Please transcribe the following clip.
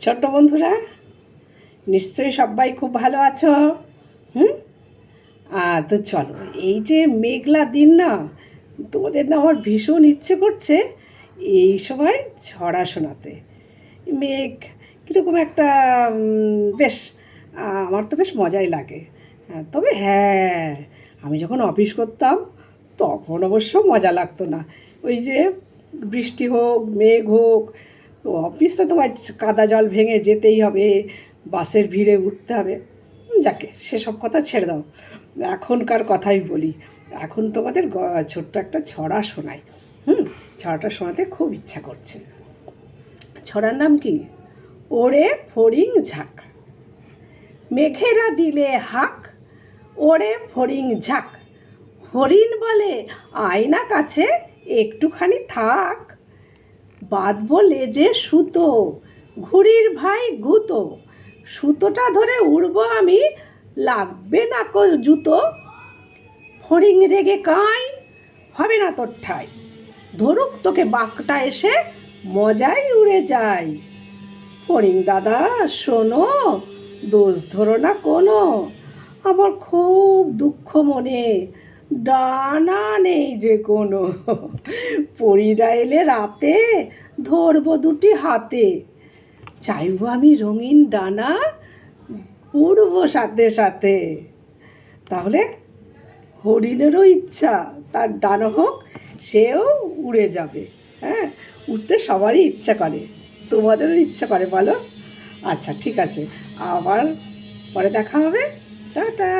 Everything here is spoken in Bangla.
ছোট্ট বন্ধুরা, নিশ্চয়ই সবাই খুব ভালো আছো। হুম। তো চলো, এই যে মেঘলা দিন না, তোমাদের না আমার ভীষণ ইচ্ছে করছে এই সময় ছড়া শোনাতে। মেঘ কীরকম একটা বেশ, আমার তো বেশ মজাই লাগে। তবে হ্যাঁ, আমি যখন অফিস করতাম তখন অবশ্য মজা লাগতো না। ওই যে বৃষ্টি হোক মেঘ হোক, অফিসে তোমার কাদা জল ভেঙে যেতেই হবে, বাসের ভিড়ে উঠতে হবে। যাকে সেসব কথা ছেড়ে দাও, এখনকার কথাই বলি। এখন তোমাদের ছোট্ট একটা ছড়া শোনাই। ছড়াটা শোনাতে খুব ইচ্ছা করছে। ছড়ার নাম কি? ওরে ফড়িং ঝাঁক। মেঘেরা দিলে হাক, ওরে ফড়িং ঝাঁক। হরিণ বলে আয়না কাছে একটুখানি থাক। বাঁধবো লেজে সুতো, ঘুড়ির ভাই গুঁতো। সুতোটা ধরে উড়বো আমি, লাগবে না কো জুতো। ফড়িং রেগে কাঁই, হবে না তোর ঠাই। ধরুক তোকে বাঘটা এসে, মজাই উড়ে যায়। ফড়িং দাদা শোনো, দোষ ধরো না কোনো। আমার খুব দুঃখ মনে, ডানা নেই যে কোনো। পরীরা এলে রাতে, ধরবো দুটি হাতে। চাইবো আমি রঙিন ডানা, উড়বো সাথে সাথে। তাহলে হরিণেরও ইচ্ছা তার ডানা হোক, সেও উড়ে যাবে। হ্যাঁ, উঠতে সবারই ইচ্ছা করে, তোমাদেরও ইচ্ছা করে বলো? আচ্ছা, ঠিক আছে, আবার পরে দেখা হবে। টাটা।